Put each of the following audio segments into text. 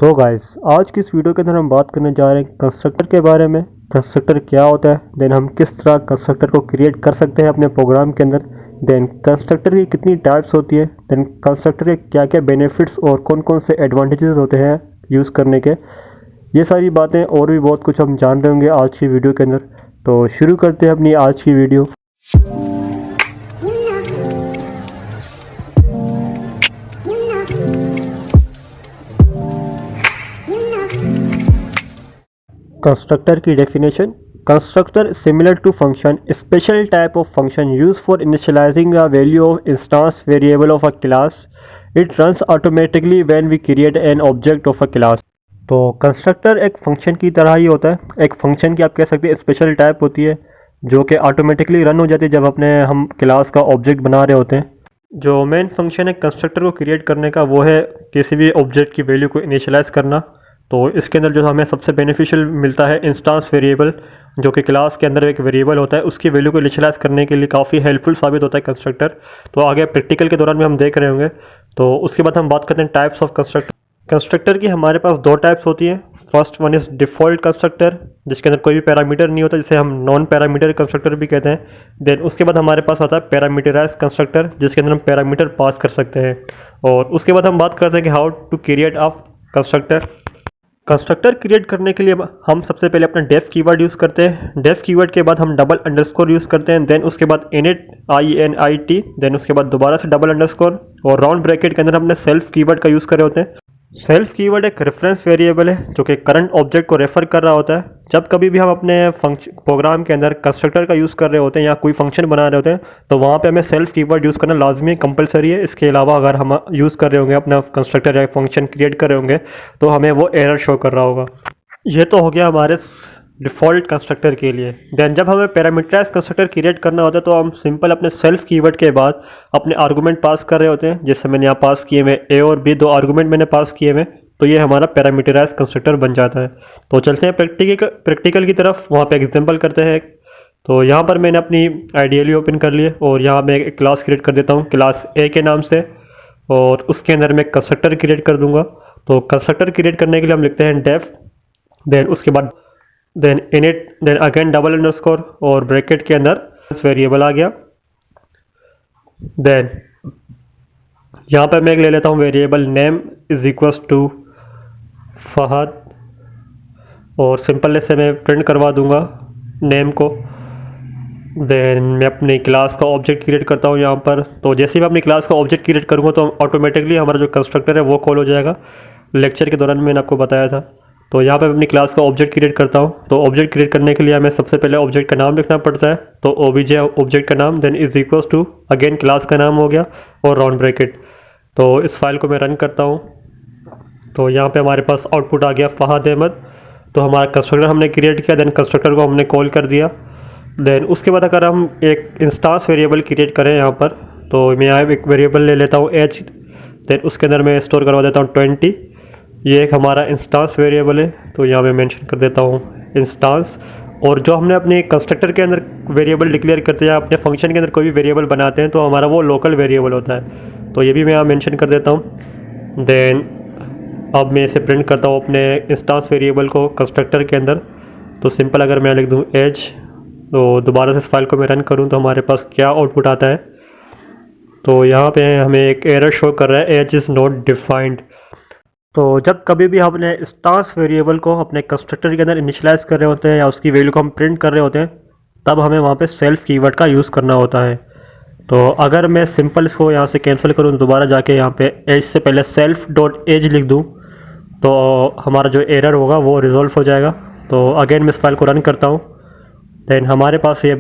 तो गाइस आज की इस वीडियो के अंदर हम बात करने जा रहे हैं कंस्ट्रक्टर के बारे में। कंस्ट्रक्टर क्या होता है, देन हम किस तरह कंस्ट्रक्टर को क्रिएट कर सकते हैं अपने प्रोग्राम के अंदर, देन कंस्ट्रक्टर की कितनी टाइप्स होती है, देन कंस्ट्रक्टर के क्या क्या बेनिफिट्स और कौन कौन से एडवांटेजेस होते हैं यूज़ करने के। ये सारी बातें और भी बहुत कुछ हम जान रहे होंगे आज की वीडियो के अंदर। तो शुरू करते हैं अपनी आज की वीडियो। कंस्ट्रक्टर की definition: constructor similar to function, special type of function use for initializing the value of instance variable of a class. It runs automatically when we create an object of a class. तो constructor एक function की तरह ही होता है। एक function की आप कह सकते हैं स्पेशल टाइप होती है जो कि ऑटोमेटिकली रन हो जाती है जब अपने हम क्लास का ऑब्जेक्ट बना रहे होते हैं। जो मेन फंक्शन है कंस्ट्रक्टर को क्रिएट करने का वो है किसी भी ऑब्जेक्ट की वैल्यू को इनिशियलाइज करना। तो इसके अंदर जो हमें सबसे बेनिफिशियल मिलता है इंस्टेंस वेरिएबल, जो कि क्लास के अंदर एक वेरिएबल होता है, उसकी वैल्यू को इनिशियलाइज करने के लिए काफ़ी हेल्पफुल साबित होता है कंस्ट्रक्टर। तो आगे प्रैक्टिकल के दौरान भी हम देख रहे होंगे। तो उसके बाद हम बात करते हैं टाइप्स ऑफ कंस्ट्रक्टर। कंस्ट्रक्टर की हमारे पास दो टाइप्स होती हैं। First one is default constructor, जिसके अंदर कोई भी पैरामीटर नहीं होता, जिसे हम नॉन पैरामीटर कंस्ट्रक्टर भी कहते हैं। देन उसके बाद हमारे पास आता है पैरामीटराइज कंस्ट्रक्टर, जिसके अंदर हम पैरामीटर पास कर सकते हैं। और उसके बाद हम बात करते हैं कि how to create a constructor. Constructor create करने के लिए हम सबसे पहले अपना डेफ कीवर्ड यूज़ करते हैं। डेफ कीवर्ड के बाद हम डबल अंडरस्कोर यूज़ करते हैं। देन उसके बाद इनिट INIT, देन उसके बाद दोबारा से डबल अंडरस्कोर, और राउंड ब्रैकेट के अंदर हमने सेल्फ कीवर्ड का यूज़ करे होते हैं। सेल्फ कीवर्ड एक रेफरेंस वेरिएबल है जो कि करंट ऑब्जेक्ट को रेफर कर रहा होता है। जब कभी भी हम अपने फंक्शन प्रोग्राम के अंदर कंस्ट्रक्टर का यूज़ कर रहे होते हैं या कोई फंक्शन बना रहे होते हैं तो वहाँ पे हमें सेल्फ कीवर्ड यूज़ करना लाजमी कंपलसरी है। इसके अलावा अगर हम यूज़ कर रहे होंगे अपना कंस्ट्रक्टर या फंक्शन क्रिएट कर रहे होंगे तो हमें वो एरर शो कर रहा होगा। ये तो हो गया हमारे डिफ़ॉल्ट कंस्ट्रक्टर के लिए। देन जब हमें पैरामीटराइज कंस्ट्रक्टर क्रिएट करना होता है तो हम सिंपल अपने सेल्फ कीवर्ड के बाद अपने आर्गूमेंट पास कर रहे होते हैं। जैसे मैंने यहाँ पास किए हुए A और B, दो आर्गूमेंट मैंने पास किए हुए, तो ये हमारा पैरामीटराइज कंस्ट्रक्टर बन जाता है। तो चलते हैं प्रैक्टिकल की तरफ, वहाँ पे एग्जांपल करते हैं। तो यहाँ पर मैंने अपनी आइडियली ओपन कर लिए और यहाँ मैं एक क्लास क्रिएट कर देता हूँ क्लास A के नाम से, और उसके अंदर मैं कंस्ट्रक्टर क्रिएट कर दूँगा। तो कंस्ट्रक्टर क्रिएट करने के लिए हम लिखते हैं डेफ, देन उसके बाद then init, then again double underscore, और ब्रैकेट के अंदर वेरिएबल आ गया। देन यहाँ पर मैं ले लेता हूँ variable name is equals to Fahad, और सिंपल से मैं प्रिंट करवा दूंगा नेम को। देन मैं अपनी क्लास का ऑब्जेक्ट क्रिएट करता हूँ यहाँ पर। तो जैसे ही मैं अपनी क्लास का ऑब्जेक्ट क्रिएट करूँगा तो ऑटोमेटिकली हमारा जो कंस्ट्रक्टर है वो कॉल हो जाएगा। लेक्चर के दौरान मैंने आपको बताया था। तो यहाँ पर मैं अपनी क्लास का ऑब्जेक्ट क्रिएट करता हूँ। तो ऑब्जेक्ट क्रिएट करने के लिए हमें सबसे पहले ऑब्जेक्ट का नाम लिखना पड़ता है। तो OBJ ऑब्जेक्ट का नाम, then is equals to again class का नाम हो गया और राउंड ब्रैकेट। तो इस फाइल को मैं रन करता हूँ। तो यहाँ पे हमारे पास आउटपुट आ गया फहद अहमद। तो हमारा कंस्ट्रक्टर हमने क्रिएट किया, देन कंस्ट्रक्टर को हमने कॉल कर दिया। देन उसके बाद अगर हम एक इंस्टेंस वेरिएबल क्रिएट करें यहाँ पर, तो मैं यहाँ एक वेरिएबल ले लेता हूँ H, देन उसके अंदर मैं स्टोर करवा देता हूँ 20। ये एक हमारा इंस्टेंस वेरिएबल है, तो यहाँ मैं मेंशन कर देता हूँ इंस्टेंस। और जो हमने अपने कंस्ट्रक्टर के अंदर वेरिएबल डिक्लेयर करते हैं या अपने फंक्शन के अंदर कोई भी वेरिएबल बनाते हैं तो हमारा वो लोकल वेरिएबल होता है। तो ये भी मैं यहाँ मेंशन कर देता हूँ। देन अब मैं इसे प्रिंट करता हूँ अपने इंस्टेंस वेरिएबल को कंस्ट्रक्टर के अंदर। तो सिंपल अगर मैं लिख दूँ एज, तो दोबारा से इस फाइल को मैं रन करूँ तो हमारे पास क्या आउटपुट आता है। तो यहाँ पे हमें एक एरर शो कर रहा है एज इज़ नॉट डिफाइंड। तो जब कभी भी हम अपने इंस्टेंस वेरिएबल को अपने कंस्ट्रक्टर के अंदर इनिशियलाइज कर रहे होते हैं या उसकी वैल्यू को हम प्रिंट कर रहे होते हैं तब हमें वहाँ पे सेल्फ कीवर्ड का यूज़ करना होता है। तो अगर मैं सिंपल इसको यहाँ से कैंसिल करूँ तो दोबारा जाके यहाँ पे एज से पहले सेल्फ डॉट एज लिख दूँ तो हमारा जो एरर होगा वो रिजॉल्व हो जाएगा। तो अगेन मैं इस फाइल को रन करता हूँ। देन हमारे पास ये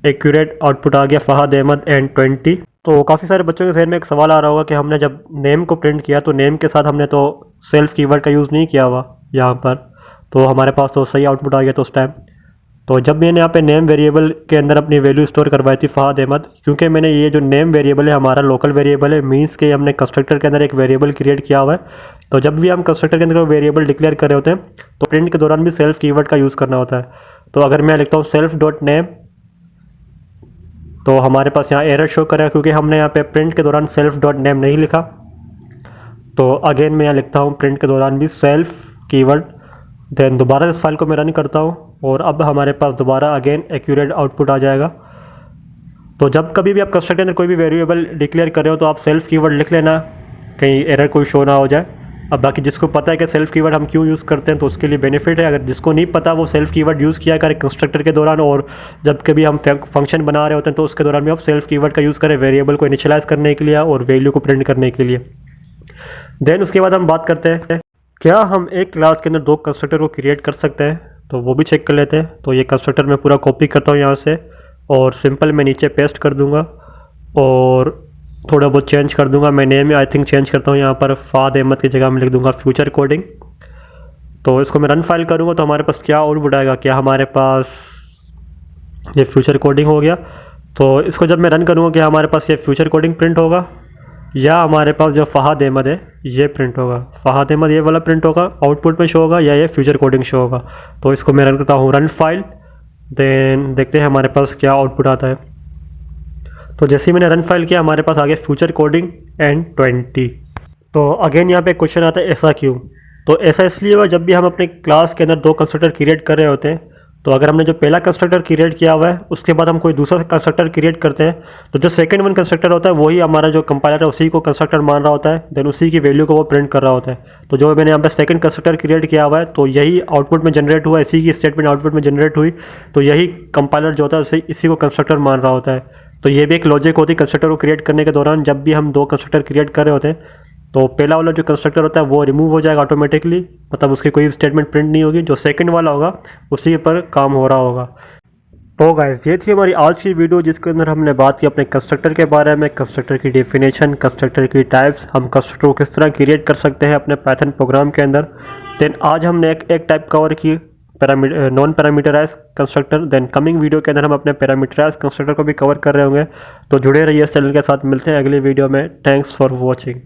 एक्यूरेट आउटपुट आ गया फहद अहमद एंड 20। तो काफ़ी सारे बच्चों के जहन में एक सवाल आ रहा होगा कि हमने जब नेम को प्रिंट किया तो नेम के साथ हमने तो सेल्फ कीवर्ड का यूज़ नहीं किया हुआ यहाँ पर, तो हमारे पास तो सही आउटपुट आ गया तो उस टाइम। तो जब मैंने यहाँ पे नेम वेरिएबल के अंदर अपनी वैल्यू स्टोर करवाई थी फहद अहमद, क्योंकि मैंने ये जो नेम वेरिएबल है हमारा लोकल वेरिएबल है, मीन्स के हमने कंस्ट्रक्टर के अंदर एक वेरिएबल क्रिएट किया हुआ है। तो जब भी हम कंस्ट्रक्टर के अंदर वेरिएबल डिक्लेयर कर रहे होते हैं तो प्रिंट के दौरान भी सेल्फ कीवर्ड का यूज़ करना होता है। तो अगर मैं लिखता हूँ सेल्फ डॉट नेम, तो हमारे पास यहाँ एरर शो करेगा क्योंकि हमने यहाँ पे प्रिंट के दौरान सेल्फ डॉट नेम नहीं लिखा। तो अगेन मैं यहाँ लिखता हूँ प्रिंट के दौरान भी सेल्फ कीवर्ड, देन दोबारा इस फाइल को मैं रन करता हूँ और अब हमारे पास दोबारा अगेन एक्यूरेट आउटपुट आ जाएगा। तो जब कभी भी आप कंस्ट्रक्टर के अंदर कोई भी वेरिएबल डिक्लेयर कर रहे हो तो आप सेल्फ कीवर्ड लिख लेना, कहीं एरर कोई शो ना हो जाए। अब बाकी जिसको पता है कि सेल्फ कीवर्ड हम क्यों यूज़ करते हैं तो उसके लिए बेनिफिट है। अगर जिसको नहीं पता वो सेल्फ कीवर्ड यूज़ किया करें कंस्ट्रक्टर के दौरान, और जब कभी हम फंक्शन बना रहे होते हैं तो उसके दौरान भी आप सेल्फ कीवर्ड का यूज़ करें वेरिएबल को इनिशियलाइज करने के लिए और वैल्यू को प्रिंट करने के लिए। देन उसके बाद हम बात करते हैं क्या हम एक क्लास के अंदर 2 कंस्ट्रक्टर को क्रिएट कर सकते हैं, तो वो भी चेक कर लेते हैं। तो ये कंस्ट्रक्टर मैं पूरा कॉपी करता हूँ यहाँ से और सिंपल मैं नीचे पेस्ट कर दूँगा और थोड़ा बहुत चेंज कर दूंगा। मैं नेम आई थिंक चेंज करता हूँ, यहाँ पर फ़ाद अहमद की जगह मैं लिख दूंगा फ्यूचर कोडिंग। तो इसको मैं रन फाइल करूँगा तो हमारे पास क्या आउटपुट आएगा, क्या हमारे पास ये फ्यूचर कोडिंग हो गया। तो इसको जब मैं रन करूँगा क्या हमारे पास ये फ्यूचर कोडिंग प्रिंट होगा या हमारे पास जो फ़हाद अहमद है ये प्रिंट होगा। फ़हाद अहमद ये वाला प्रिंट होगा आउटपुट में शो होगा या ये फ्यूचर कोडिंग शो होगा। तो इसको मैं रन करता हूँ रन फाइल, देन देखते हैं हमारे पास क्या आउटपुट आता है। तो जैसे ही मैंने रन फाइल किया हमारे पास आ गया फ्यूचर कोडिंग एंड 20। तो अगेन यहाँ पे क्वेश्चन आता है ऐसा क्यों। तो ऐसा इसलिए हुआ जब भी हम अपने क्लास के अंदर 2 कंस्ट्रक्टर क्रिएट कर रहे होते हैं तो अगर हमने जो पहला कंस्ट्रक्टर क्रिएट किया हुआ है उसके बाद हम कोई दूसरा कंस्ट्रक्टर क्रिएट करते हैं तो जो सेकंड वन कंस्ट्रक्टर होता है वही हमारा जो कंपाइलर है उसी को कंस्ट्रक्टर मान रहा होता है, देन उसी की वैल्यू को वो प्रिंट कर रहा होता है। तो जो मैंने यहाँ पे सेकंड कंस्ट्रक्टर क्रिएट किया हुआ है तो यही आउटपुट में जनरेट हुआ, इसी की स्टेटमेंट आउटपुट में जनरेट हुई, तो यही कंपाइलर जो होता है उसे इसी को कंस्ट्रक्टर मान रहा होता है। तो ये भी एक लॉजिक होती है कंस्ट्रक्टर को क्रिएट करने के दौरान। जब भी हम 2 कंस्ट्रक्टर क्रिएट कर रहे होते हैं तो पहला वाला जो कंस्ट्रक्टर होता है वो रिमूव हो जाएगा ऑटोमेटिकली, मतलब उसकी कोई स्टेटमेंट प्रिंट नहीं होगी। जो सेकंड वाला होगा उसी पर काम हो रहा होगा। तो गाइस ये थी हमारी आज की वीडियो जिसके अंदर हमने बात की अपने कंस्ट्रक्टर के बारे में, कंस्ट्रक्टर की डेफिनेशन, कंस्ट्रक्टर की टाइप्स, हम कंस्ट्रक्टर को किस तरह क्रिएट कर सकते हैं अपने पाइथन प्रोग्राम के अंदर। देन आज हमने एक टाइप कवर की non parameterize constructor. Then coming video के अंदर हम अपने पैरामीटराइज कंस्ट्रक्टर को भी कवर कर रहे होंगे। तो जुड़े रहिए इस चैनल के साथ, मिलते हैं अगली वीडियो में। Thanks for watching.